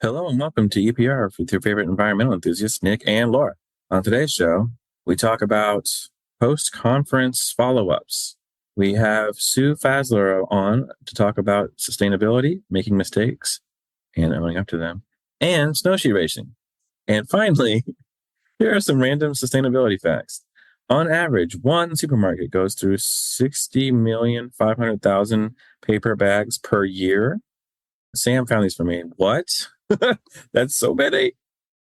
Hello and welcome to EPR with your favorite environmental enthusiasts, Nick and Laura. On today's show, we talk about post-conference follow-ups. We have Sue Fassler on to talk about sustainability, making mistakes, and owning up to them, and snowshoe racing. And finally, here are some random sustainability facts. On average, one supermarket goes through 60,500,000 paper bags per year. Sam found these for me. What? That's so many.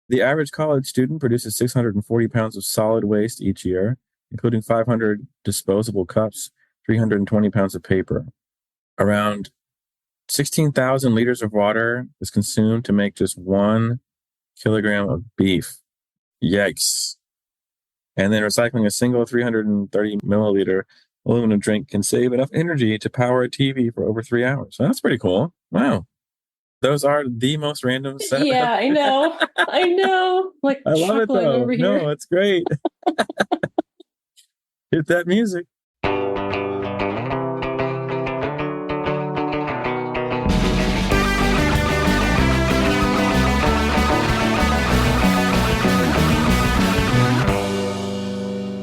The average college student produces 640 pounds of solid waste each year, including 500 disposable cups, 320 pounds of paper. Around 16,000 liters of water is consumed to make just 1 kilogram of beef. Yikes. And then recycling a single 330 milliliter aluminum drink can save enough energy to power a TV for over 3 hours. So that's pretty cool. Wow. Those are the most random set. Yeah, I know. I know. Like, I love it though. over here. No, it's great. Hit that music.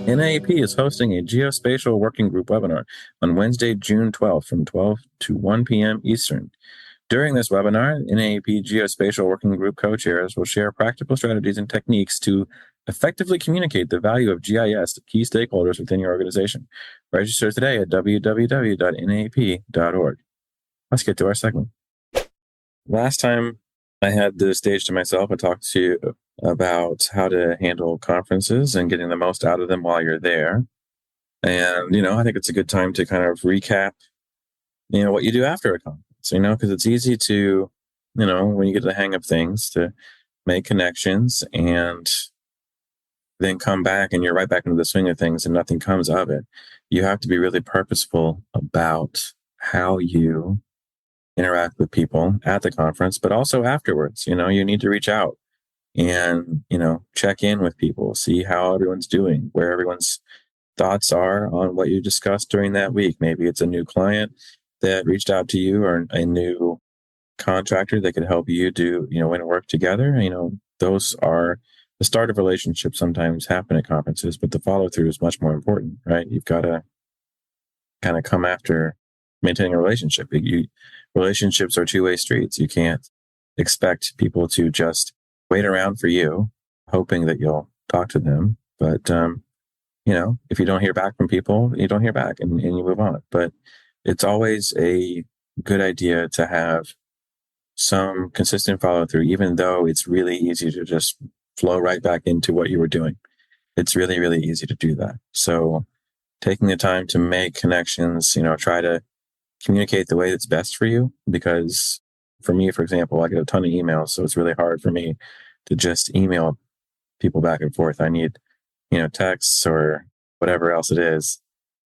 NAEP is hosting a geospatial working group webinar on Wednesday, June 12th from 12 to 1 p.m. Eastern. During this webinar, NAEP Geospatial Working Group co-chairs will share practical strategies and techniques to effectively communicate the value of GIS to key stakeholders within your organization. Register today at www.naep.org. Let's get to our segment. Last time I had the stage to myself, I talked to you about how to handle conferences and getting the most out of them while you're there. And, I think it's a good time to kind of recap, what you do after a conference. Because it's easy to, when you get the hang of things, to make connections and then come back and you're right back into the swing of things and nothing comes of it. You have to be really purposeful about how you interact with people at the conference, but also afterwards. You need to reach out and, check in with people, see how everyone's doing, where everyone's thoughts are on what you discussed during that week. Maybe it's a new client that reached out to you or a new contractor that could help you do, win work together. Those are the start of relationships sometimes happen at conferences, but the follow through is much more important, right? You've got to kind of come after maintaining a relationship. Relationships are two-way streets. You can't expect people to just wait around for you, hoping that you'll talk to them. But, if you don't hear back from people, you don't hear back and you move on. But it's always a good idea to have some consistent follow through, even though it's really easy to just flow right back into what you were doing. It's really, really easy to do that. So taking the time to make connections, try to communicate the way that's best for you. Because for me, for example, I get a ton of emails. So it's really hard for me to just email people back and forth. I need, texts or whatever else it is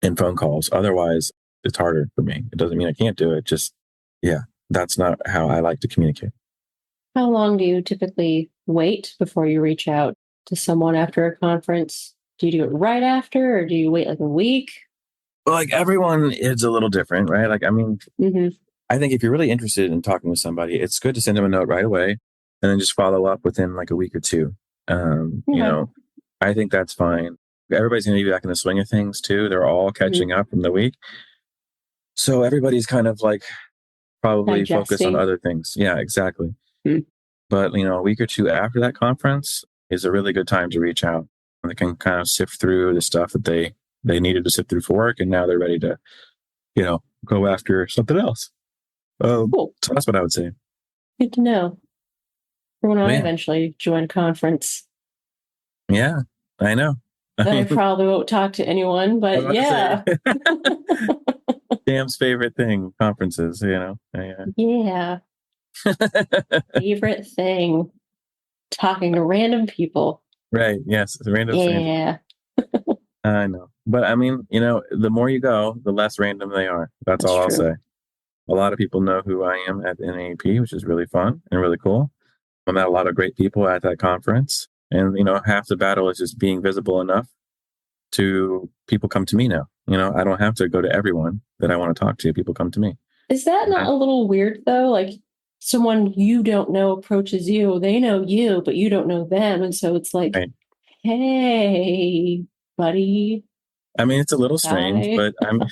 and phone calls. Otherwise, it's harder for me. It doesn't mean I can't do it. Just, that's not how I like to communicate. How long do you typically wait before you reach out to someone after a conference? Do you do it right after, or do you wait like a week? Well, everyone is a little different, right? I think if you're really interested in talking with somebody, it's good to send them a note right away and then just follow up within a week or two. I think that's fine. Everybody's going to be back in the swing of things too. They're all catching up from the week. So everybody's kind of probably focused on other things. Yeah, exactly. But, a week or two after that conference is a really good time to reach out. And they can kind of sift through the stuff that they needed to sift through for work. And now they're ready to, go after something else. Cool. So that's what I would say. Good to know. For when I eventually join a conference. Yeah, I know. I probably won't talk to anyone, but yeah. Sam's favorite thing, conferences, Yeah. Favorite thing, talking to random people. Right, yes, random strangers. Yeah. I know. But the more you go, the less random they are. That's all I'll say. A lot of people know who I am at NAEP, which is really fun and really cool. I met a lot of great people at that conference. And, half the battle is just being visible enough to people come to me now. I don't have to go to everyone that I want to talk to. People come to me. Is that not a little weird though? someone you don't know approaches you, they know you, but you don't know them. And so it's like, Right. hey, buddy. I mean, it's a little strange, Hi. but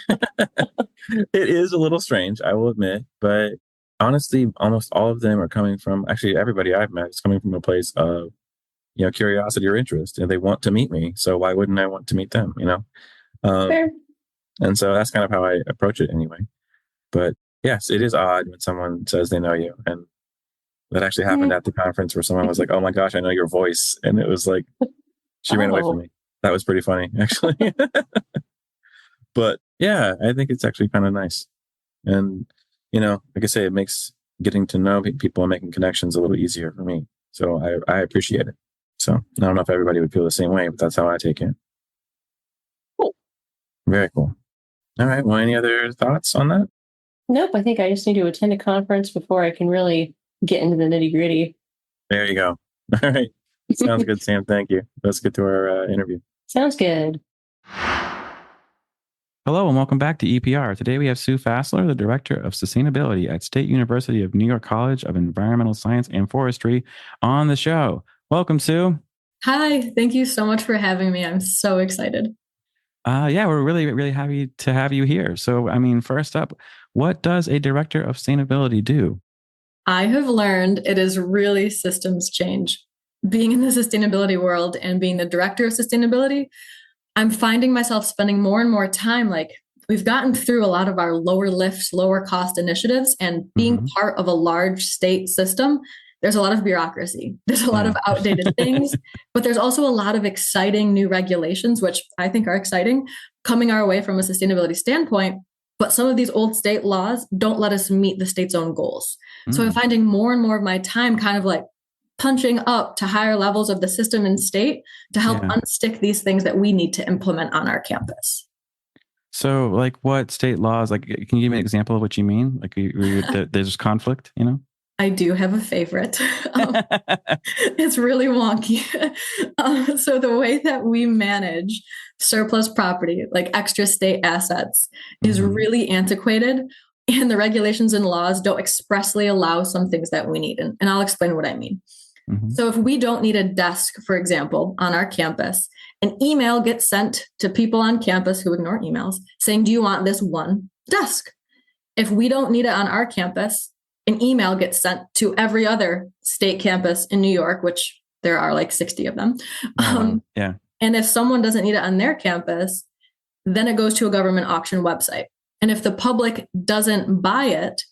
it is a little strange, I will admit. But honestly, almost all of them are coming from, actually, everybody I've met is coming from a place of, curiosity or interest, and they want to meet me. So why wouldn't I want to meet them, Fair. And so that's kind of how I approach it anyway. But yes, it is odd when someone says they know you. And that actually happened at the conference where someone was like, oh my gosh, I know your voice. And it was like, she ran away from me. That was pretty funny, actually. But yeah, I think it's actually kind of nice. And, like I say, it makes getting to know people and making connections a little easier for me. So I appreciate it. So I don't know if everybody would feel the same way, but that's how I take it. Cool. Very cool. All right. Well, any other thoughts on that? Nope. I think I just need to attend a conference before I can really get into the nitty gritty. There you go. All right. Sounds good, Sam. Thank you. Let's get to our interview. Sounds good. Hello and welcome back to EPR. Today we have Sue Fassler, the Director of Sustainability at State University of New York College of Environmental Science and Forestry on the show. Welcome, Sue. Hi, thank you so much for having me. I'm so excited. Yeah, we're really, really happy to have you here. So, first up, what does a Director of Sustainability do? I have learned it is really systems change. Being in the sustainability world and being the Director of Sustainability, I'm finding myself spending more and more time, we've gotten through a lot of our lower lift, lower cost initiatives, and being part of a large state system, there's a lot of bureaucracy. There's a lot of outdated things, but there's also a lot of exciting new regulations, which I think are exciting, coming our way from a sustainability standpoint. But some of these old state laws don't let us meet the state's own goals. So I'm finding more and more of my time kind of like punching up to higher levels of the system and state to help unstick these things that we need to implement on our campus. So, what state laws, can you give me an example of what you mean? There's conflict, I do have a favorite. It's really wonky. So the way that we manage surplus property, like extra state assets, is really antiquated. And the regulations and laws don't expressly allow some things that we need. And I'll explain what I mean. So if we don't need a desk, for example, on our campus, an email gets sent to people on campus who ignore emails saying, do you want this one desk? If we don't need it on our campus, an email gets sent to every other state campus in New York, which there are like 60 of them. And if someone doesn't need it on their campus, then it goes to a government auction website. And if the public doesn't buy it,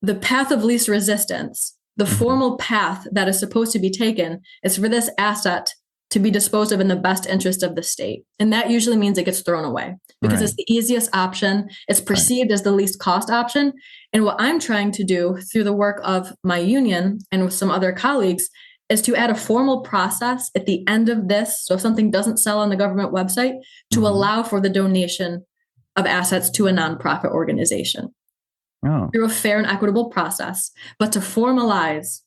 the path of least resistance, the formal path that is supposed to be taken, is for this asset to be disposed of in the best interest of the state. And that usually means it gets thrown away because it's the easiest option. It's perceived as the least cost option. And what I'm trying to do through the work of my union and with some other colleagues is to add a formal process at the end of this. So if something doesn't sell on the government website, to allow for the donation of assets to a nonprofit organization through a fair and equitable process, but to formalize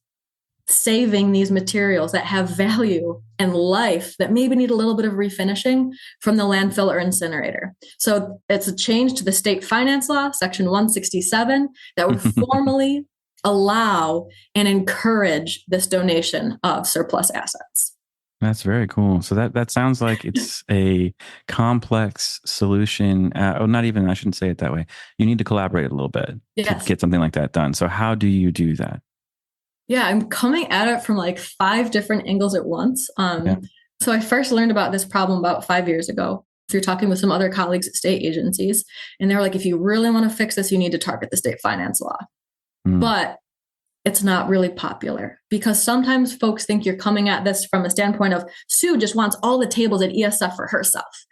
saving these materials that have value and life that maybe need a little bit of refinishing from the landfill or incinerator. So it's a change to the state finance law, section 167, that would formally allow and encourage this donation of surplus assets. That's very cool. So that sounds like it's a complex solution. Not even, I shouldn't say it that way. You need to collaborate a little bit to get something like that done. So how do you do that? Yeah, I'm coming at it from 5 different angles at once. So I first learned about this problem about 5 years ago through talking with some other colleagues at state agencies. And they were like, if you really want to fix this, you need to target the state finance law. But it's not really popular because sometimes folks think you're coming at this from a standpoint of Sue just wants all the tables at ESF for herself.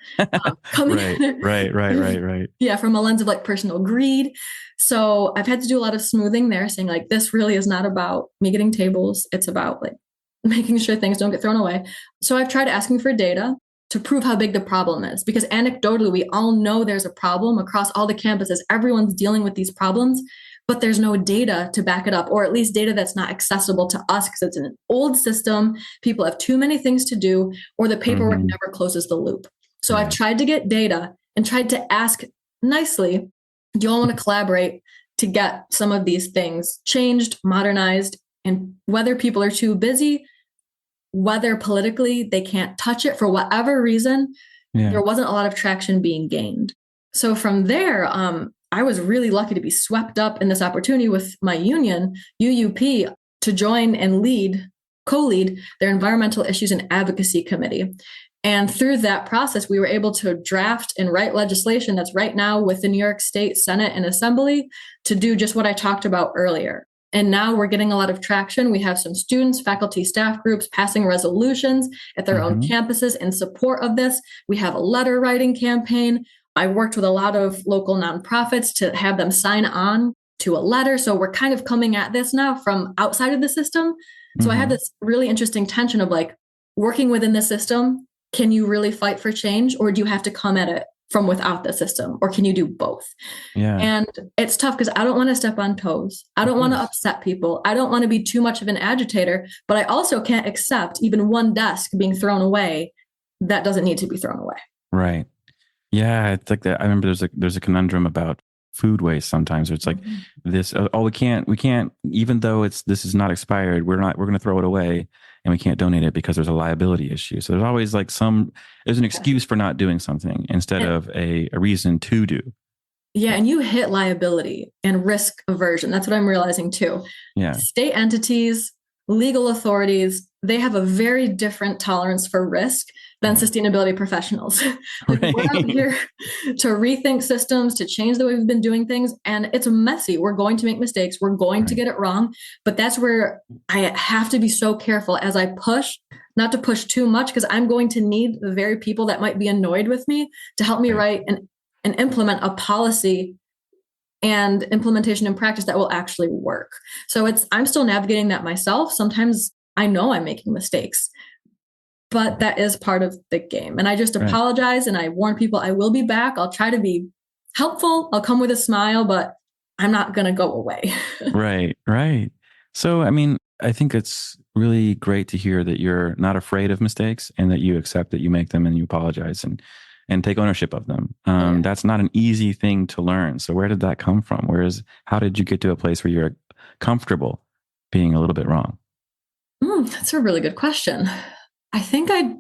Right. Yeah, from a lens of personal greed. So I've had to do a lot of smoothing there, saying this really is not about me getting tables. It's about making sure things don't get thrown away. So I've tried asking for data to prove how big the problem is, because anecdotally, we all know there's a problem across all the campuses. Everyone's dealing with these problems, but there's no data to back it up, or at least data that's not accessible to us because it's an old system. People have too many things to do, or the paperwork never closes the loop. So I've tried to get data and tried to ask nicely, do you all want to collaborate to get some of these things changed, modernized, and whether people are too busy, whether politically they can't touch it for whatever reason, there wasn't a lot of traction being gained. So from there, I was really lucky to be swept up in this opportunity with my union, UUP, to join and co-lead their Environmental Issues and Advocacy Committee. And through that process, we were able to draft and write legislation that's right now with the New York State Senate and Assembly to do just what I talked about earlier. And now we're getting a lot of traction. We have some students, faculty, staff groups passing resolutions at their own campuses in support of this. We have a letter writing campaign. I worked with a lot of local nonprofits to have them sign on to a letter. So we're kind of coming at this now from outside of the system. So I had this really interesting tension of like working within the system. Can you really fight for change, or do you have to come at it from without the system, or can you do both? Yeah. And it's tough because I don't want to step on toes. I don't want to upset people. I don't want to be too much of an agitator, but I also can't accept even one desk being thrown away that doesn't need to be thrown away. Right. Yeah. It's like that. I remember there's a conundrum about food waste sometimes. It's like this, we can't, even though this is not expired, we're going to throw it away and we can't donate it because there's a liability issue. So there's always like there's an excuse for not doing something instead of a reason to do. Yeah. And you hit liability and risk aversion. That's what I'm realizing too. Yeah. State entities, legal authorities, they have a very different tolerance for risk than sustainability professionals. We're out here to rethink systems, to change the way we've been doing things. And it's messy. We're going to make mistakes. We're going to get it wrong. But that's where I have to be so careful as I push, not to push too much, because I'm going to need the very people that might be annoyed with me to help me write and implement a policy and implementation in practice that will actually work. So I'm still navigating that myself. Sometimes I know I'm making mistakes, but that is part of the game. And I just apologize and I warn people I will be back. I'll try to be helpful. I'll come with a smile, but I'm not going to go away. Right. So, I mean, I think it's really great to hear that you're not afraid of mistakes and that you accept that you make them and you apologize and take ownership of them. That's not an easy thing to learn. So where did that come from? How did you get to a place where you're comfortable being a little bit wrong? That's a really good question. I think I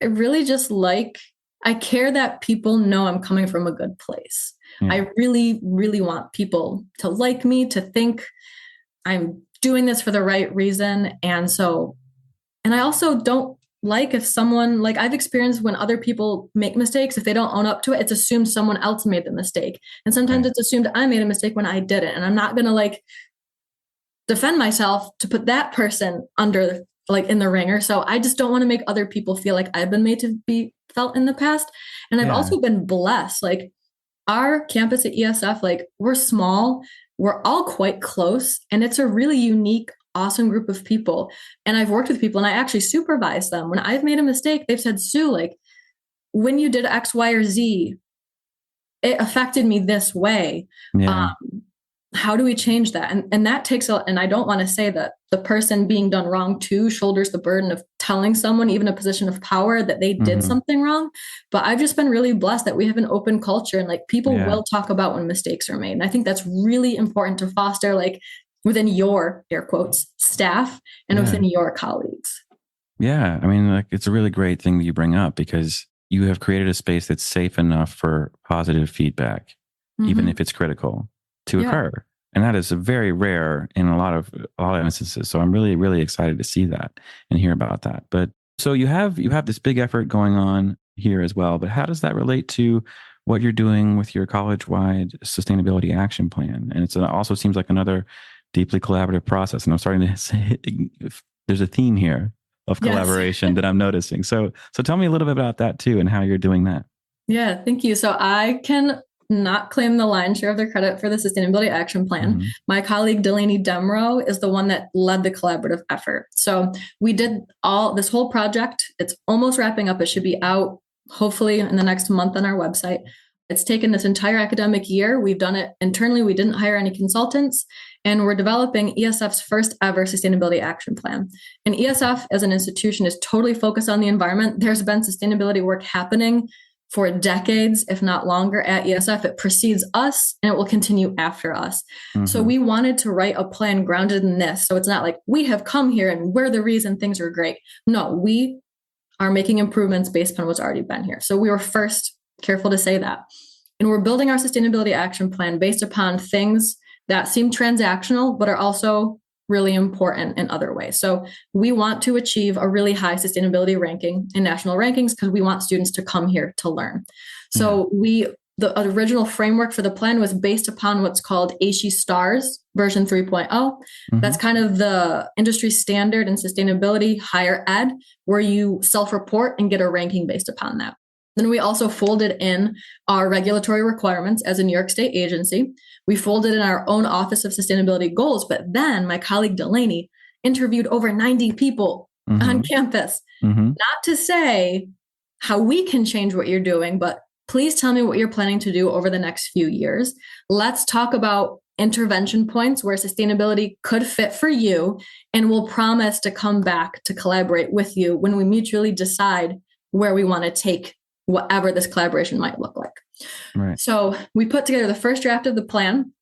really just I care that people know I'm coming from a good place. Yeah. I really, really want people to like me, to think I'm doing this for the right reason. And I also don't like if someone, like I've experienced when other people make mistakes, if they don't own up to it, it's assumed someone else made the mistake. And sometimes it's assumed I made a mistake when I didn't. And I'm not going to defend myself to put that person under in the ringer. So I just don't want to make other people feel like I've been made to be felt in the past. And I've also been blessed. Our campus at ESF, we're small, we're all quite close, and it's a really unique, awesome group of people. And I've worked with people and I actually supervise them. When I've made a mistake, they've said, Sue, when you did X, Y, or Z, it affected me this way. Yeah. How do we change that? And that takes and I don't want to say that the person being done wrong too shoulders the burden of telling someone, even a position of power, that they did something wrong. But I've just been really blessed that we have an open culture and people will talk about when mistakes are made. And I think that's really important to foster within your, air quotes, staff and within your colleagues. Yeah. I mean, it's a really great thing that you bring up because you have created a space that's safe enough for positive feedback, even if it's critical to occur. And that is very rare in a lot of instances. So I'm really, really excited to see that and hear about that. But so you have this big effort going on here as well, but how does that relate to what you're doing with your college-wide sustainability action plan? And it also seems like another deeply collaborative process. And I'm starting to say there's a theme here of collaboration that I'm noticing. So tell me a little bit about that too and how you're doing that. Yeah, thank you. So I can not claim the lion's share of the credit for the Sustainability Action Plan. My colleague Delaney Demrow is the one that led the collaborative effort. So we did this whole project. It's almost wrapping up. It should be out hopefully in the next month on our website. It's taken this entire academic year. We've done it internally. We didn't hire any consultants, and we're developing ESF's first ever Sustainability Action Plan. And ESF as an institution is totally focused on the environment. There's been sustainability work happening for decades, if not longer, at ESF. It precedes us and it will continue after us. So we wanted to write a plan grounded in this. So it's not like we have come here and we're the reason things are great. No, we are making improvements based on what's already been here. So we were first careful to say that. And we're building our sustainability action plan based upon things that seem transactional, but are also really important in other ways. So we want to achieve a really high sustainability ranking in national rankings because we want students to come here to learn. So the original framework for the plan was based upon what's called ASHE STARS version 3.0. That's kind of the industry standard in sustainability higher ed, where you self-report and get a ranking based upon that. Then we also folded in our regulatory requirements as a New York State agency. We folded in our own Office of Sustainability Goals, but then my colleague Delaney interviewed over 90 people on campus. Not to say how we can change what you're doing, but please tell me what you're planning to do over the next few years. Let's talk about intervention points where sustainability could fit for you, and we'll promise to come back to collaborate with you when we mutually decide where we want to take whatever this collaboration might look like. Right. So we put together the first draft of the plan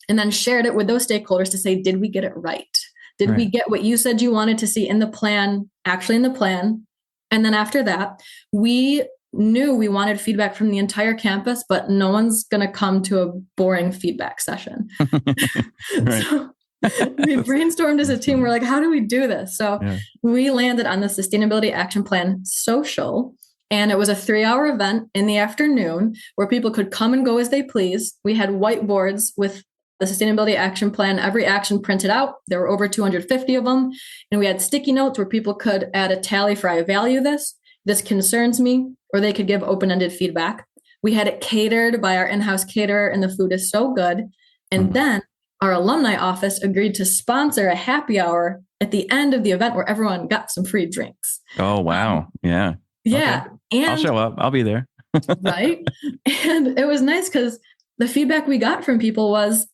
and then shared it with those stakeholders to say, did we get it right? Did we get what you said you wanted to see in the plan, actually in the plan? And then after that, we knew we wanted feedback from the entire campus, but no one's going to come to a boring feedback session. So we brainstormed as a team. We're like, how do we do this? So we landed on the Sustainability Action Plan Social. And it was a 3-hour event in the afternoon where people could come and go as they please. We had whiteboards with the Sustainability Action Plan, every action printed out. There were over 250 of them. And we had sticky notes where people could add a tally for I value this concerns me, or they could give open-ended feedback. We had it catered by our in-house caterer, and the food is so good. And then our alumni office agreed to sponsor a happy hour at the end of the event where everyone got some free drinks. Oh, wow. Yeah. Yeah. Okay. And I'll show up. I'll be there. right. And it was nice because the feedback we got from people was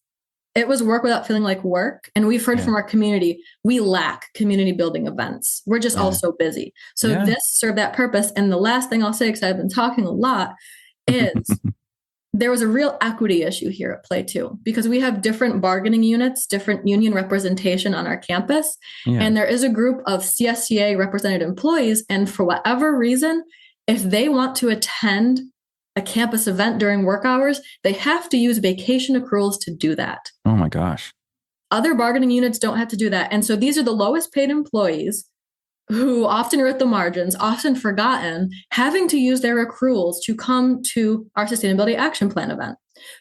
it was work without feeling like work. And we've heard from our community, we lack community building events. We're just all so busy. So this served that purpose. And the last thing I'll say, because I've been talking a lot, is there was a real equity issue here at play too, because we have different bargaining units, different union representation on our campus. And there is a group of CSCA represented employees. And for whatever reason, if they want to attend a campus event during work hours, they have to use vacation accruals to do that. Oh my gosh. Other bargaining units don't have to do that. And so these are the lowest paid employees who often are at the margins, often forgotten, having to use their accruals to come to our Sustainability Action Plan event.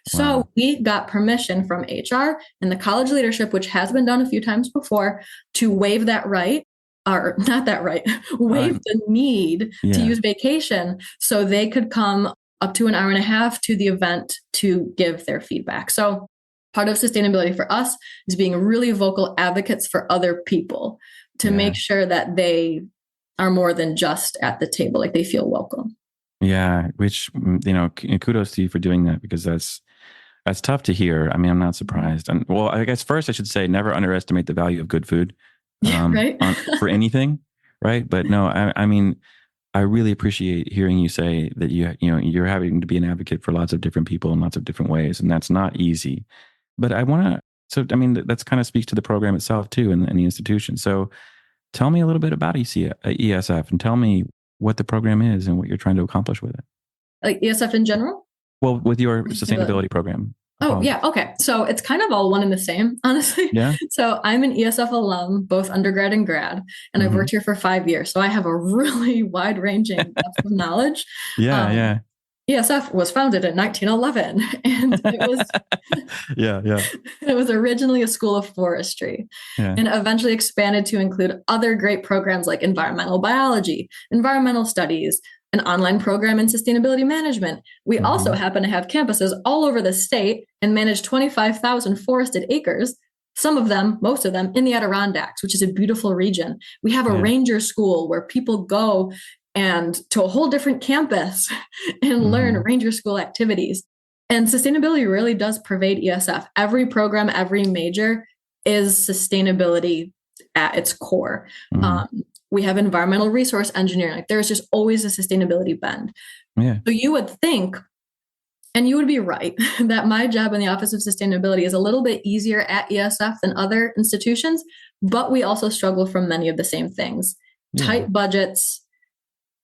So we got permission from HR and the college leadership, which has been done a few times before, to waive that right, or not that right, waive the need to use vacation so they could come up to an hour and a half to the event to give their feedback. So part of sustainability for us is being really vocal advocates for other people to make sure that they are more than just at the table, like they feel welcome. Yeah, which, kudos to you for doing that, because that's tough to hear. I mean, I'm not surprised. And well, I guess first I should say never underestimate the value of good food for anything, right? But no, I mean, I really appreciate hearing you say that you're having to be an advocate for lots of different people in lots of different ways, and that's not easy. But I want to. So I mean, that's kind of speaks to the program itself too, and the institution. So tell me a little bit about ESF, and tell me what the program is and what you're trying to accomplish with it. Like ESF in general? Well, with your sustainability program. Oh, yeah. Okay. So it's kind of all one and the same, honestly. Yeah. So I'm an ESF alum, both undergrad and grad, and I've worked here for 5 years. So I have a really wide-ranging depth of knowledge. Yeah. ESF was founded in 1911, and it was it was originally a school of forestry, and eventually expanded to include other great programs like environmental biology, environmental studies, an online program in sustainability management. We also happen to have campuses all over the state and manage 25,000 forested acres, most of them in the Adirondacks, which is a beautiful region. We have a ranger school where people go and to a whole different campus and learn ranger school activities. And sustainability really does pervade ESF. Every program, every major is sustainability at its core. We have environmental resource engineering. Like there's just always a sustainability bend. Yeah. So you would think, and you would be right, that my job in the Office of Sustainability is a little bit easier at ESF than other institutions, but we also struggle from many of the same things. Yeah. Tight budgets,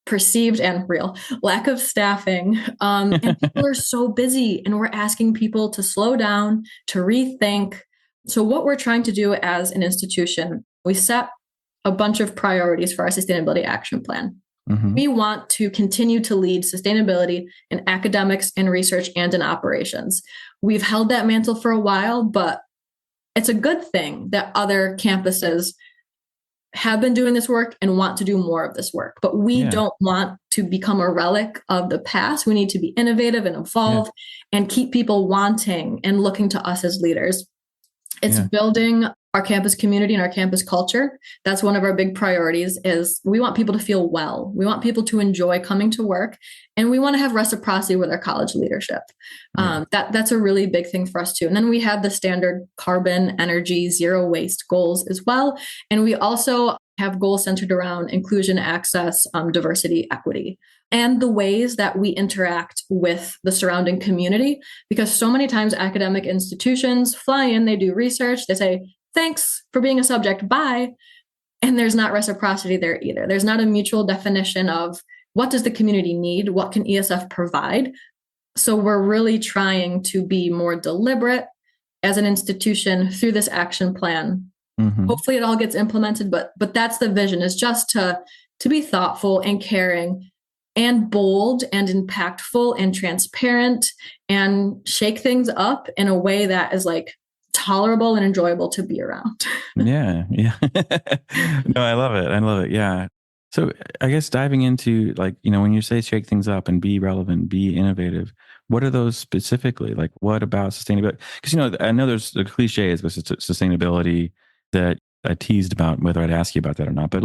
perceived and real lack of staffing, and people are so busy, and we're asking people to slow down, to rethink. So what we're trying to do as an institution, we set a bunch of priorities for our sustainability action plan. We want to continue to lead sustainability in academics and research and in operations. We've held that mantle for a while, but it's a good thing that other campuses have been doing this work and want to do more of this work. But we don't want to become a relic of the past. We need to be innovative and evolve and keep people wanting and looking to us as leaders. It's building our campus community and our campus culture. That's one of our big priorities. Is we want people to feel well. We want people to enjoy coming to work, and we want to have reciprocity with our college leadership. That's a really big thing for us too. And then we have the standard carbon, energy, zero waste goals as well. And we also have goals centered around inclusion, access, diversity, equity, and the ways that we interact with the surrounding community. Because so many times academic institutions fly in, they do research, they say, thanks for being a subject, bye. And there's not reciprocity there either. There's not a mutual definition of what does the community need? What can ESF provide? So we're really trying to be more deliberate as an institution through this action plan. Hopefully it all gets implemented, but that's the vision, is just to be thoughtful and caring and bold and impactful and transparent and shake things up in a way that is like tolerable and enjoyable to be around. Yeah. No, I love it. Yeah. So I guess diving into, like, when you say shake things up and be relevant, be innovative, what are those specifically? Like, what about sustainability? Because, I know there's the cliches with sustainability that I teased about whether I'd ask you about that or not, but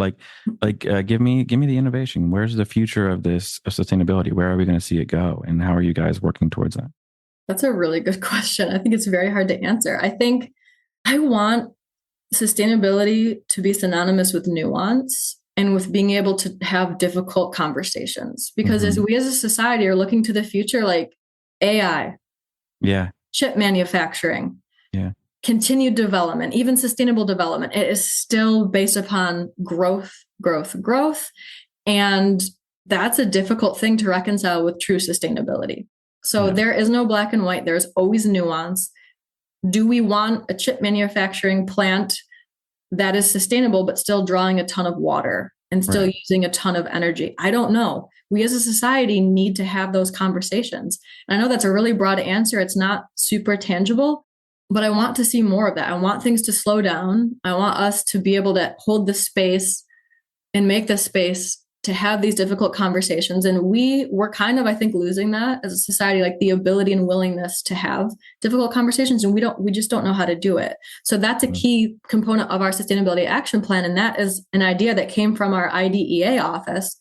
give me the innovation. Where's the future of this of sustainability? Where are we going to see it go? And how are you guys working towards that? That's a really good question. I think it's very hard to answer. I think I want sustainability to be synonymous with nuance and with being able to have difficult conversations. Because as we as a society are looking to the future, like AI, chip manufacturing, continued development, even sustainable development, it is still based upon growth. And that's a difficult thing to reconcile with true sustainability. So there is no black and white. There's always nuance. Do we want a chip manufacturing plant that is sustainable, but still drawing a ton of water and still using a ton of energy? I don't know. We as a society need to have those conversations. And I know that's a really broad answer. It's not super tangible, but I want to see more of that. I want things to slow down. I want us to be able to hold the space and make the space to have these difficult conversations. And we're kind of, I think, losing that as a society, like the ability and willingness to have difficult conversations. And we just don't know how to do it. So that's a key component of our sustainability action plan. And that is an idea that came from our IDEA office.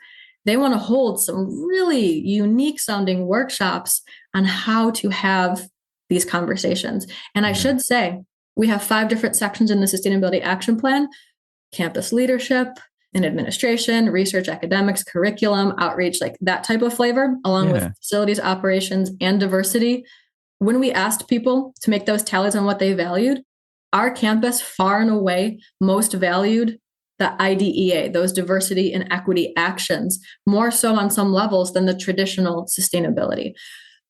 They want to hold some really unique sounding workshops on how to have these conversations. And I should say, we have 5 different sections in the sustainability action plan: campus leadership, in administration, research, academics, curriculum, outreach, like that type of flavor, along with facilities, operations, and diversity. When we asked people to make those tallies on what they valued, our campus far and away most valued the IDEA, those diversity and equity actions, more so on some levels than the traditional sustainability.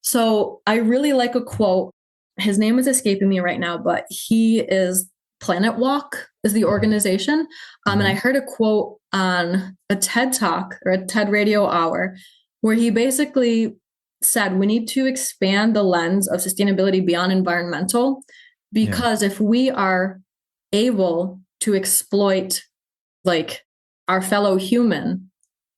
So I really like a quote. His name is escaping me right now, but he is Planet Walk is the organization. And I heard a quote on a TED Talk or a TED Radio Hour where he basically said, we need to expand the lens of sustainability beyond environmental, because if we are able to exploit like our fellow human,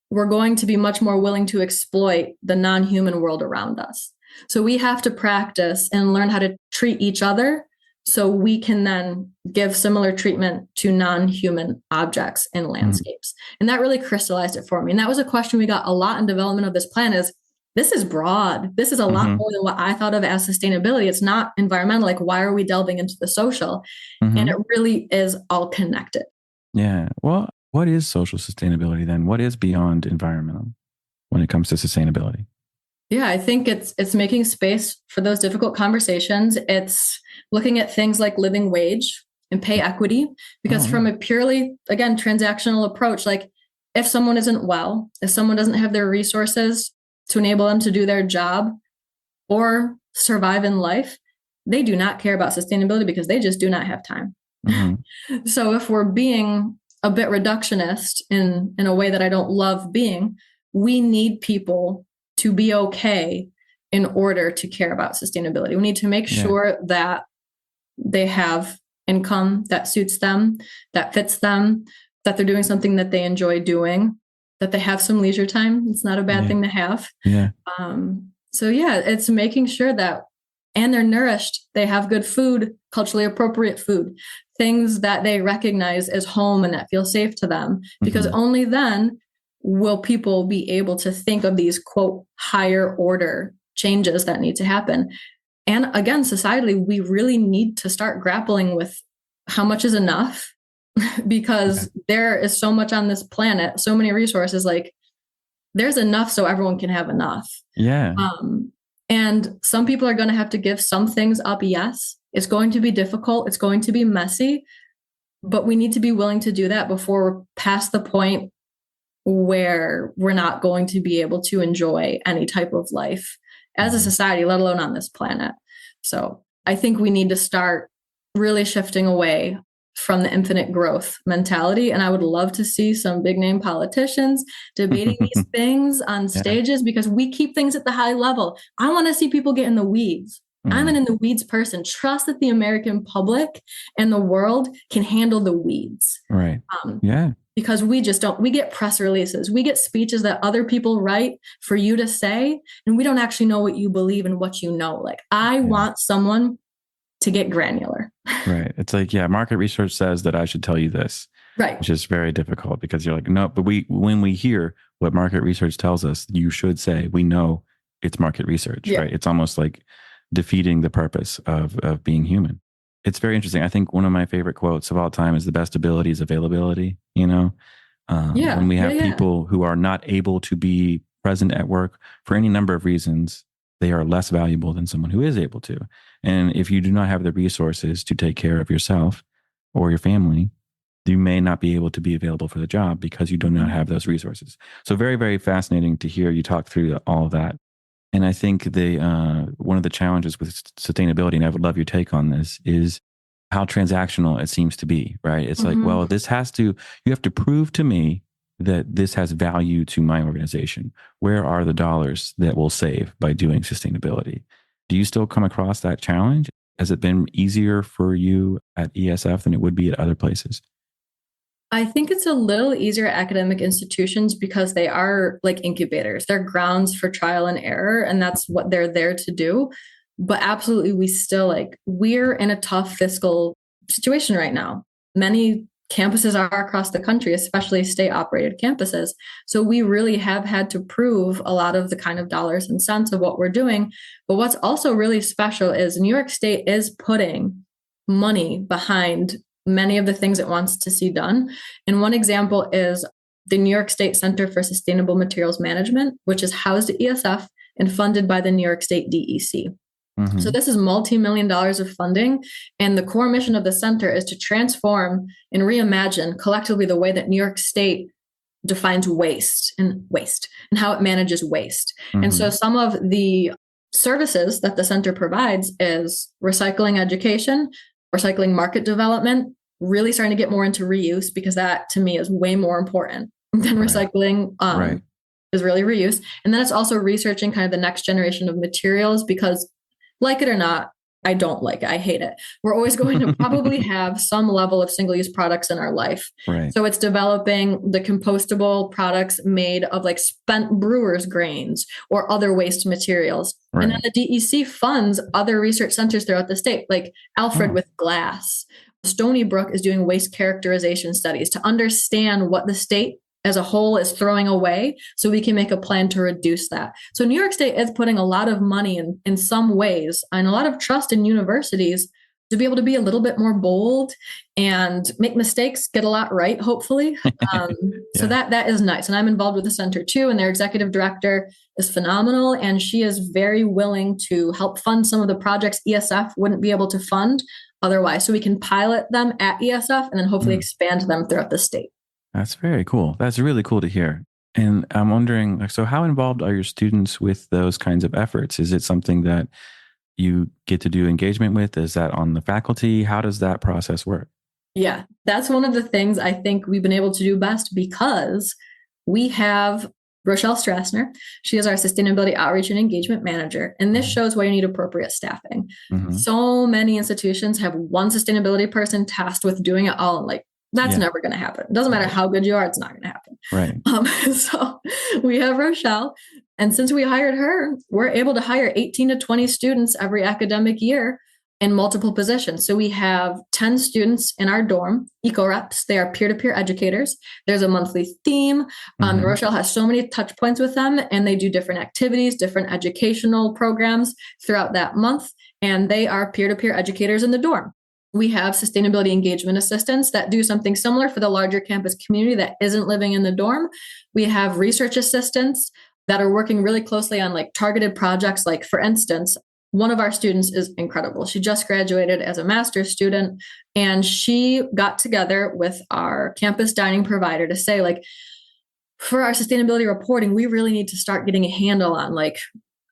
we're going to be much more willing to exploit the non-human world around us. So we have to practice and learn how to treat each other so we can then give similar treatment to non-human objects and landscapes. And that really crystallized it for me. And that was a question we got a lot in development of this plan is, this is broad. This is a lot more than what I thought of as sustainability. It's not environmental. Like, why are we delving into the social? And it really is all connected. Yeah. Well, what is social sustainability then? What is beyond environmental when it comes to sustainability? Yeah, I think it's making space for those difficult conversations. It's looking at things like living wage and pay equity, because from a purely, again, transactional approach, like if someone isn't well, if someone doesn't have their resources to enable them to do their job or survive in life, they do not care about sustainability because they just do not have time. Mm-hmm. So if we're being a bit reductionist in a way that I don't love being, we need people to be okay in order to care about sustainability. We need to make sure that they have income that suits them, that fits them, that they're doing something that they enjoy doing, that they have some leisure time. It's not a bad thing to have. Yeah. So it's making sure that, and they're nourished, they have good food, culturally appropriate food, things that they recognize as home and that feel safe to them, because only then will people be able to think of these, quote, higher order changes that need to happen. And again, societally, we really need to start grappling with how much is enough, because there is so much on this planet, so many resources, like there's enough so everyone can have enough. Yeah. And some people are going to have to give some things up. Yes, it's going to be difficult. It's going to be messy, but we need to be willing to do that before we're past the point where we're not going to be able to enjoy any type of life as a society, let alone on this planet. So I think we need to start really shifting away from the infinite growth mentality. And I would love to see some big name politicians debating these things on stages, because we keep things at the high level. I want to see people get in the weeds. I'm an in the weeds person. Trust that the American public and the world can handle the weeds. Right. Because we just don't, we get press releases, we get speeches that other people write for you to say, and we don't actually know what you believe and what you know. Like, I want someone to get granular. Right. It's like, market research says that I should tell you this. Right. Which is very difficult, because you're like, no, but when we hear what market research tells us, you should say, we know it's market research, right? It's almost like defeating the purpose of being human. It's very interesting. I think one of my favorite quotes of all time is, the best ability is availability, when we have people who are not able to be present at work for any number of reasons, they are less valuable than someone who is able to. And if you do not have the resources to take care of yourself or your family, you may not be able to be available for the job because you do not have those resources. So very, very fascinating to hear you talk through all of that. And I think one of the challenges with sustainability, and I would love your take on this, is how transactional it seems to be, right? It's like, well, you have to prove to me that this has value to my organization. Where are the dollars that we'll save by doing sustainability? Do you still come across that challenge? Has it been easier for you at ESF than it would be at other places? I think it's a little easier at academic institutions because they are like incubators. They're grounds for trial and error, and that's what they're there to do. But absolutely, we're in a tough fiscal situation right now. Many campuses are across the country, especially state-operated campuses. So we really have had to prove a lot of the kind of dollars and cents of what we're doing. But what's also really special is New York State is putting money behind many of the things it wants to see done. And one example is the New York State Center for Sustainable Materials Management, which is housed at ESF and funded by the New York State DEC. So this is multi-million dollars of funding. And the core mission of the center is to transform and reimagine collectively the way that New York State defines waste and how it manages waste. And so some of the services that the center provides is recycling education, recycling market development, really starting to get more into reuse, because that to me is way more important than recycling is really reuse. And then it's also researching kind of the next generation of materials, because like it or not, I don't like it. I hate it. We're always going to probably have some level of single-use products in our life. Right. So it's developing the compostable products made of like spent brewers' grains or other waste materials. Right. And then the DEC funds other research centers throughout the state, like Alfred with glass. Stony Brook is doing waste characterization studies to understand what the state as a whole is throwing away, so we can make a plan to reduce that. So New York State is putting a lot of money in some ways and a lot of trust in universities to be able to be a little bit more bold and make mistakes, get a lot right, hopefully. So that is nice. And I'm involved with the center too. And their executive director is phenomenal. And she is very willing to help fund some of the projects ESF wouldn't be able to fund otherwise. So we can pilot them at ESF and then hopefully expand them throughout the state. That's very cool. That's really cool to hear. And I'm wondering, so how involved are your students with those kinds of efforts? Is it something that you get to do engagement with? Is that on the faculty? How does that process work? Yeah, that's one of the things I think we've been able to do best because we have Rochelle Strassner. She is our Sustainability Outreach and Engagement Manager. And this shows why you need appropriate staffing. So many institutions have one sustainability person tasked with doing it all. And like, that's never going to happen. It doesn't matter how good you are. It's not going to happen. Right. So we have Rochelle. And since we hired her, we're able to hire 18 to 20 students every academic year in multiple positions. So we have 10 students in our dorm, eco reps. They are peer-to-peer educators. There's a monthly theme. Rochelle has so many touch points with them, and they do different activities, different educational programs throughout that month. And they are peer-to-peer educators in the dorm. We have sustainability engagement assistants that do something similar for the larger campus community that isn't living in the dorm. We have research assistants that are working really closely on like targeted projects. Like, for instance, one of our students is incredible. She just graduated as a master's student, and she got together with our campus dining provider to say, like, for our sustainability reporting, we really need to start getting a handle on like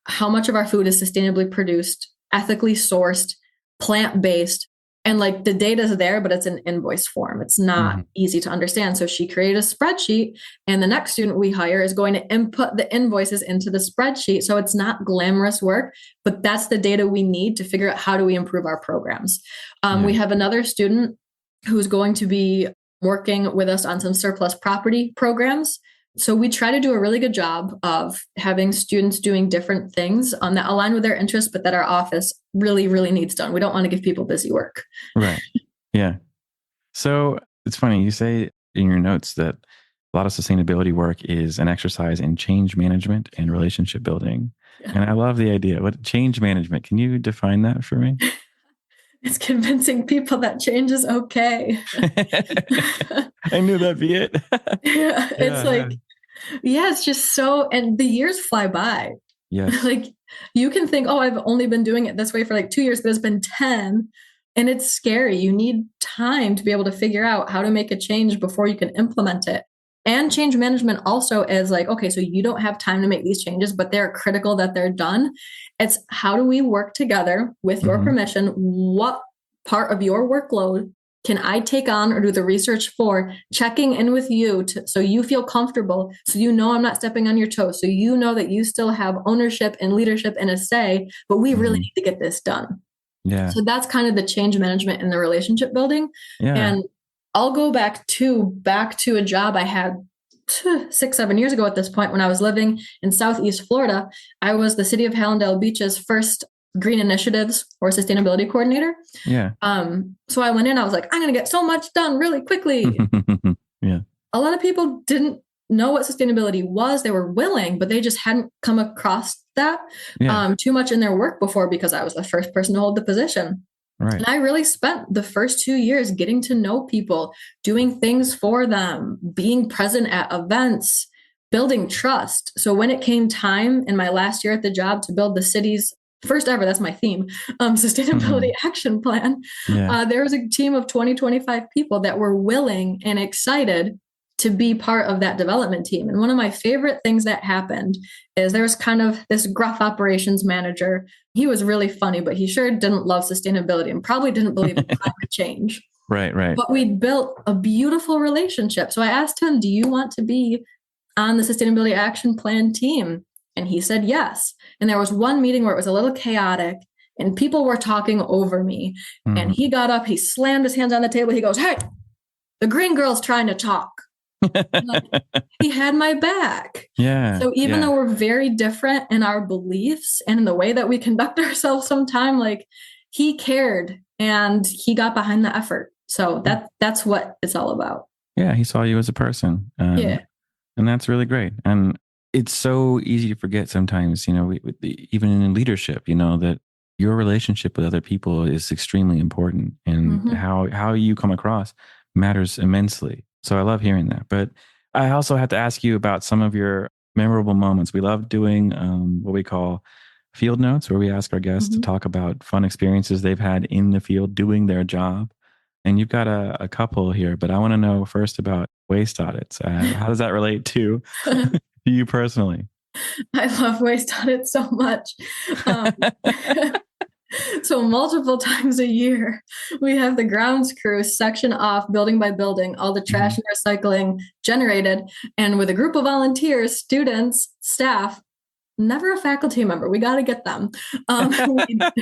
how much of our food is sustainably produced, ethically sourced, plant-based. And like the data is there, but it's in invoice form. It's not easy to understand. So she created a spreadsheet, and the next student we hire is going to input the invoices into the spreadsheet. So it's not glamorous work, but that's the data we need to figure out how do we improve our programs. We have another student who's going to be working with us on some surplus property programs. So we try to do a really good job of having students doing different things that align with their interests, but that our office really, really needs done. We don't want to give people busy work. Right. Yeah. So it's funny. You say in your notes that a lot of sustainability work is an exercise in change management and relationship building. Yeah. And I love the idea. What change management? Can you define that for me? It's convincing people that change is okay. I knew that'd be it. It's like, it's just so, and the years fly by. Yes. Like you can think, oh, I've only been doing it this way for like 2 years, but it's been 10. And it's scary. You need time to be able to figure out how to make a change before you can implement it. And change management also is like, okay, so you don't have time to make these changes, but they're critical that they're done. It's how do we work together with your permission? What part of your workload can I take on or do the research for, checking in with you so you feel comfortable, so you know I'm not stepping on your toes, so you know that you still have ownership and leadership and a say, but we really need to get this done. Yeah. So that's kind of the change management and the relationship building. Yeah. And I'll go back to a job I had 6-7 years ago at this point when I was living in Southeast Florida. I was the city of Hallandale Beach's first green initiatives or sustainability coordinator. Yeah. So I went in, I was like, I'm going to get so much done really quickly. Yeah. A lot of people didn't know what sustainability was. They were willing, but they just hadn't come across that too much in their work before because I was the first person to hold the position. Right. And I really spent the first 2 years getting to know people, doing things for them, being present at events, building trust. So when it came time in my last year at the job to build the city's first ever, that's my theme, sustainability action plan, there was a team of 25 people that were willing and excited to be part of that development team. And one of my favorite things that happened is there was kind of this gruff operations manager. He was really funny, but he sure didn't love sustainability and probably didn't believe in climate change. Right. But we'd built a beautiful relationship. So I asked him, do you want to be on the sustainability action plan team? And he said yes. And there was one meeting where it was a little chaotic and people were talking over me. And he got up, he slammed his hands on the table. He goes, hey, the green girl's trying to talk. He had my back. Yeah. So even though we're very different in our beliefs and in the way that we conduct ourselves sometimes, like he cared and he got behind the effort. So that's what it's all about. Yeah. He saw you as a person. And that's really great. And it's so easy to forget sometimes, even in leadership, that your relationship with other people is extremely important, and how you come across matters immensely. So I love hearing that. But I also have to ask you about some of your memorable moments. We love doing what we call field notes, where we ask our guests to talk about fun experiences they've had in the field doing their job. And you've got a couple here, but I want to know first about waste audits. How does that relate to you personally? I love waste audits so much. So multiple times a year, we have the grounds crew section off building by building, all the trash and recycling generated. And with a group of volunteers, students, staff, never a faculty member, we got to get them.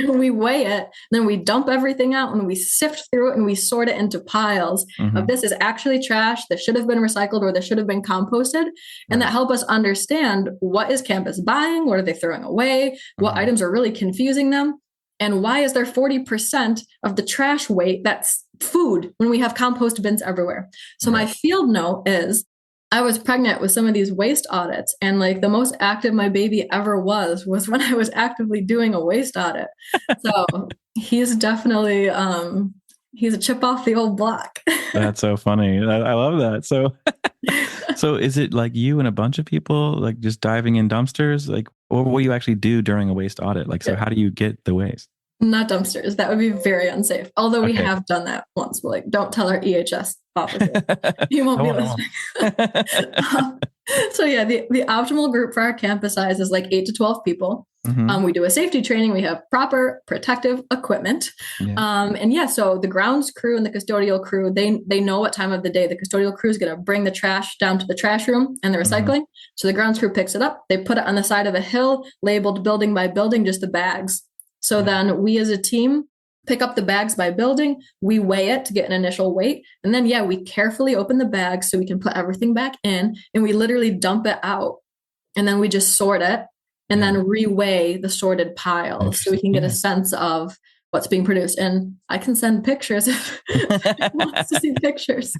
We weigh it, then we dump everything out and we sift through it and we sort it into piles of this is actually trash that should have been recycled or that should have been composted. And that help us understand what is campus buying, what are they throwing away, what items are really confusing them. And why is there 40% of the trash weight that's food when we have compost bins everywhere? So my field note is, I was pregnant with some of these waste audits, and like the most active my baby ever was when I was actively doing a waste audit. So he's definitely, he's a chip off the old block. That's so funny. I love that. So is it like you and a bunch of people like just diving in dumpsters? Like, or what do you actually do during a waste audit? Like, so how do you get the waste? Not dumpsters. That would be very unsafe. Although we have done that once. We're like, don't tell our EHS officer. He won't be listening. So yeah, the optimal group for our campus size is like 8 to 12 people. We do a safety training. We have proper protective equipment. So the grounds crew and the custodial crew, they know what time of the day the custodial crew is going to bring the trash down to the trash room and the recycling. So the grounds crew picks it up. They put it on the side of a hill labeled building by building, just the bags. So then we as a team pick up the bags by building, we weigh it to get an initial weight. And then, we carefully open the bags so we can put everything back in, and we literally dump it out. And then we just sort it and then reweigh the sorted piles so we can get a sense of what's being produced. And I can send pictures if anyone wants to see pictures.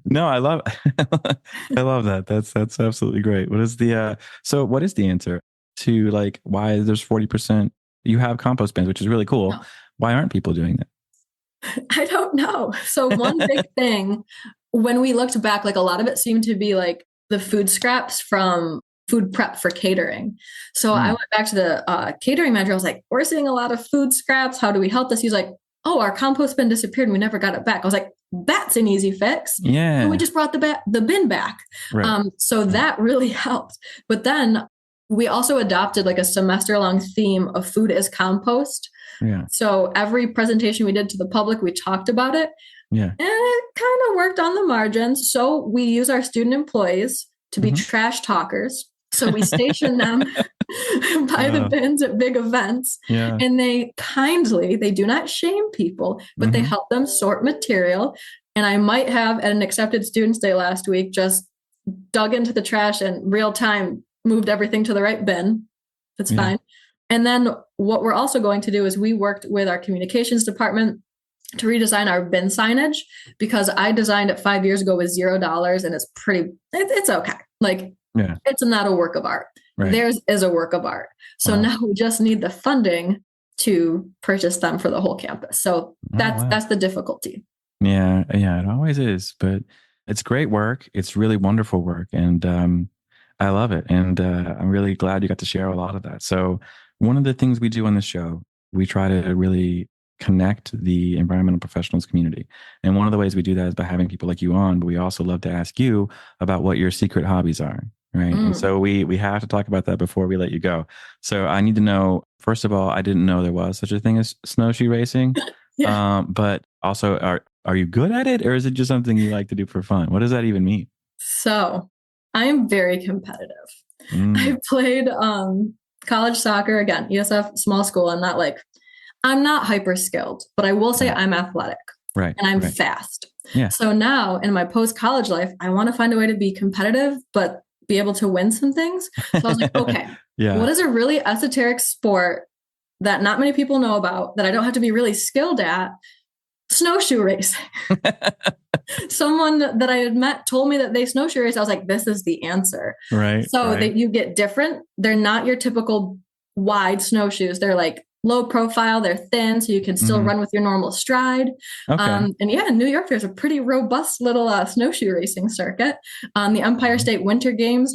No, I love that. That's absolutely great. What is the answer to like why there's 40%? You have compost bins, which is really cool. No. Why aren't people doing that? I don't know. So one big thing, when we looked back, like a lot of it seemed to be like the food scraps from food prep for catering. So I went back to the catering manager. I was like, we're seeing a lot of food scraps. How do we help this? He's like, oh, our compost bin disappeared and we never got it back. I was like, that's an easy fix. Yeah. And we just brought the bin back. Right. So that really helped. But then we also adopted like a semester-long theme of food as compost. Yeah. So every presentation we did to the public, we talked about it. Yeah. And it kind of worked on the margins. So we use our student employees to be trash talkers. So we station them by the bins at big events. Yeah. And they do not shame people, but they help them sort material. And I might have at an accepted students day last week just dug into the trash and real time moved everything to the right bin. That's fine. And then what we're also going to do is we worked with our communications department to redesign our bin signage, because I designed it 5 years ago with $0 and it's okay. Like it's not a work of art. Right. Theirs is a work of art. So now we just need the funding to purchase them for the whole campus. So that's the difficulty. Yeah. Yeah, it always is, but it's great work. It's really wonderful work. And, I love it. And I'm really glad you got to share a lot of that. So one of the things we do on this show, we try to really connect the environmental professionals community. And one of the ways we do that is by having people like you on, but we also love to ask you about what your secret hobbies are. Right. And so we have to talk about that before we let you go. So I need to know, first of all, I didn't know there was such a thing as snowshoe racing. But also, are you good at it, or is it just something you like to do for fun? What does that even mean? So I am very competitive. I played college soccer, again, ESF, small school. I'm not hyper skilled, but I will say I'm athletic. Right. And I'm fast. Yeah. So now in my post-college life, I want to find a way to be competitive, but be able to win some things. So I was like, okay, what is a really esoteric sport that not many people know about, that I don't have to be really skilled at? Snowshoe racing. Someone that I had met told me that they snowshoe race. I was like, this is the answer. Right. So that you get different. They're not your typical wide snowshoes. They're like low profile, they're thin, so you can still run with your normal stride. Okay. And yeah, in New York, there's a pretty robust little snowshoe racing circuit. The Empire State Winter Games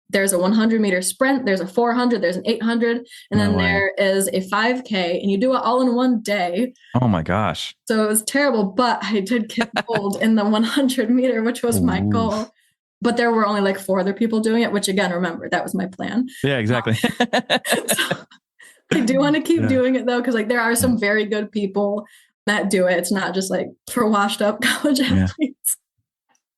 there's a 100-meter sprint, there's a 400, there's an 800, and then there is a 5K, and you do it all in one day. Oh my gosh. So it was terrible, but I did get gold in the 100-meter, which was my goal. But there were only like 4 other people doing it, which again, remember, that was my plan. Yeah, exactly. So I do want to keep doing it though, because like there are some very good people that do it. It's not just like for washed up college athletes.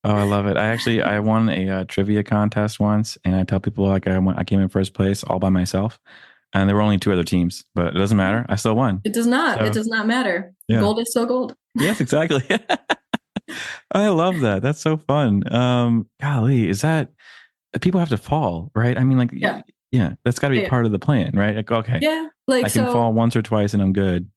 Oh, I love it. I won a trivia contest once, and I tell people like I came in first place all by myself, and there were only 2 other teams, but it doesn't matter. I still won. It does not. So, it does not matter. Yeah. Gold is still gold. Yes, exactly. I love that. That's so fun. Golly, is that people have to fall, right? I mean, like, yeah, that's got to be part of the plan, right? Like, okay, yeah, like I can fall once or twice and I'm good.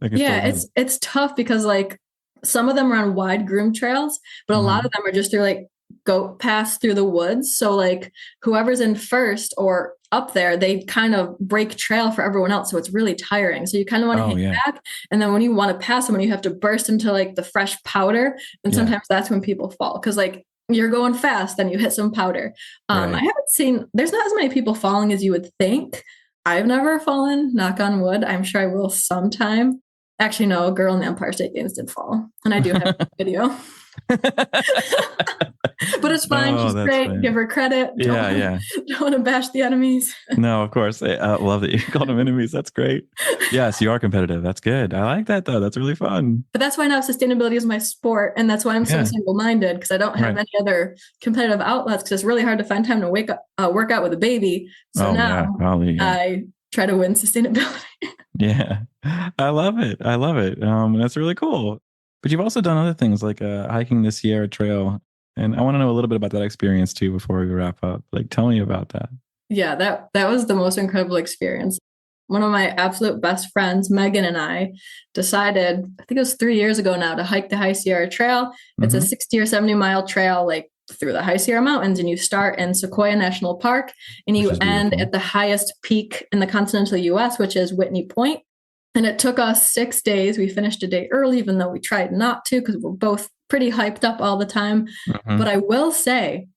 It's tough because like some of them are on wide groomed trails, but a lot of them are just through like goat paths through the woods. So like whoever's in first or up there, they kind of break trail for everyone else. So it's really tiring. So you kind of want to hang back. And then when you want to pass someone, you have to burst into like the fresh powder. And sometimes that's when people fall. Cause like you're going fast, then you hit some powder. I haven't seen, there's not as many people falling as you would think. I've never fallen, knock on wood. I'm sure I will sometime. Actually, no, a girl in the Empire State Games did fall. And I do have a video. But it's fine. She's great. Funny. Give her credit. Don't want to bash the enemies. No, of course. I love that you called them enemies. That's great. Yes, you are competitive. That's good. I like that though. That's really fun. But that's why now sustainability is my sport. And that's why I'm so single-minded, because I don't have any other competitive outlets, because it's really hard to find time to work out with a baby. So I try to win sustainability. Yeah. I love it. That's really cool. But you've also done other things like hiking the Sierra Trail. And I want to know a little bit about that experience too before we wrap up. Like, tell me about that. Yeah, that was the most incredible experience. One of my absolute best friends, Megan, and I decided, I think it was 3 years ago now, to hike the High Sierra Trail. It's a 60 or 70 mile trail, like through the High Sierra Mountains, and you start in Sequoia National Park and you end at the highest peak in the continental US, which is Whitney Point. And it took us 6 days. We finished a day early, even though we tried not to, because we're both pretty hyped up all the time. But I will say,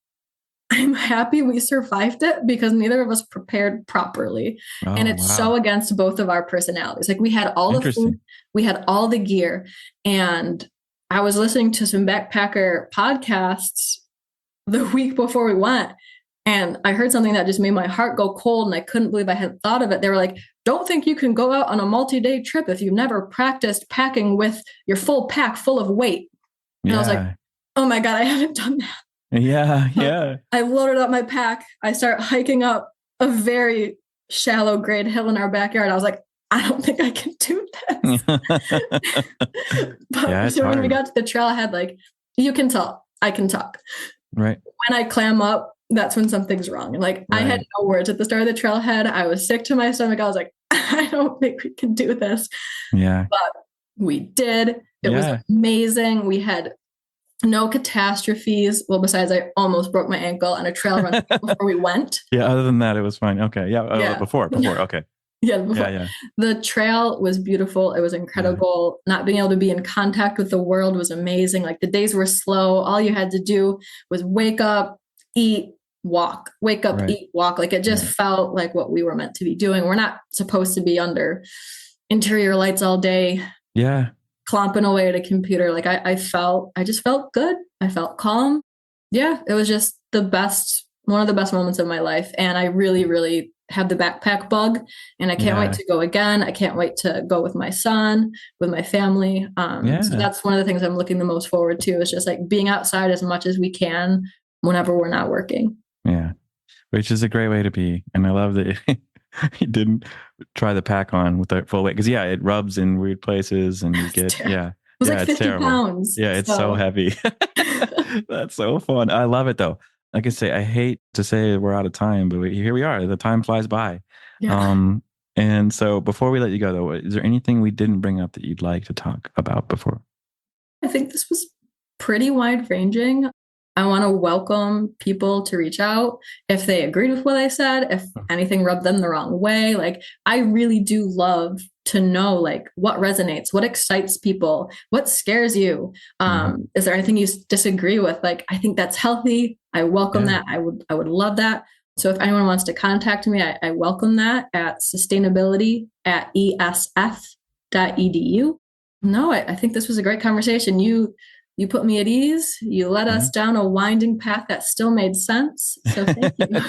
I'm happy we survived it, because neither of us prepared properly. And it's so against both of our personalities. Like we had all the food, we had all the gear. And I was listening to some backpacker podcasts the week before we went. And I heard something that just made my heart go cold, and I couldn't believe I hadn't thought of it. They were like, don't think you can go out on a multi-day trip if you've never practiced packing with your full pack full of weight. And I was like, oh my God, I haven't done that. Yeah. I loaded up my pack. I start hiking up a very shallow grade hill in our backyard. I was like, I don't think I can do this. But so when we got to the trailhead, like, you can tell I can talk. Right. When I clam up, that's when something's wrong. And like, I had no words at the start of the trailhead. I was sick to my stomach. I was like, I don't think we can do this. Yeah. But we did. It was amazing. We had no catastrophes. Well, besides I almost broke my ankle on a trail run before we went. Yeah. Other than that, it was fine. Okay. Yeah. Before. Okay. Yeah. The trail was beautiful. It was incredible. Not being able to be in contact with the world was amazing. Like the days were slow. All you had to do was wake up, eat, walk, wake up, eat, walk. Like it just felt like what we were meant to be doing. We're not supposed to be under interior lights all day. Yeah. Clomping away at a computer. Like I just felt good. I felt calm. Yeah. It was just one of the best moments of my life. And I really, really have the backpack bug, and I can't wait to go again. I can't wait to go with my son, with my family. So that's one of the things I'm looking the most forward to, is just like being outside as much as we can whenever we're not working. Yeah. Which is a great way to be. And I love that you didn't try the pack on with the full weight, because it rubs in weird places and you get, it was like 50 pounds. Yeah. It's so heavy. That's so fun. I love it though. Like I say, I hate to say we're out of time, but here we are. The time flies by. Yeah. And so before we let you go though, is there anything we didn't bring up that you'd like to talk about before? I think this was pretty wide ranging. I want to welcome people to reach out if they agreed with what I said, if anything rubbed them the wrong way. Like, I really do love to know, like, what resonates, what excites people, what scares you. Is there anything you disagree with? Like, I think that's healthy. I welcome that. I would love that. So if anyone wants to contact me, I welcome that at sustainability@esf.edu. No, I think this was a great conversation. You put me at ease. You led us down a winding path that still made sense. So thank you.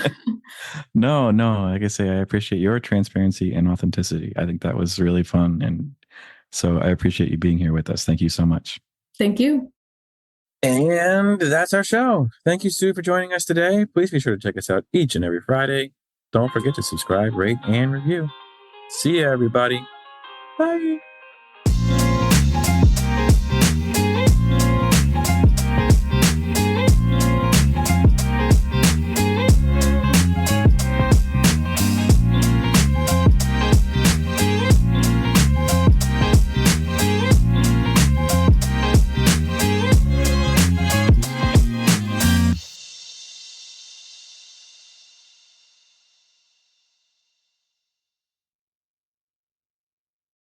No. Like I say, I appreciate your transparency and authenticity. I think that was really fun. And so I appreciate you being here with us. Thank you so much. Thank you. And that's our show. Thank you, Sue, for joining us today. Please be sure to check us out each and every Friday. Don't forget to subscribe, rate, and review. See you, everybody. Bye.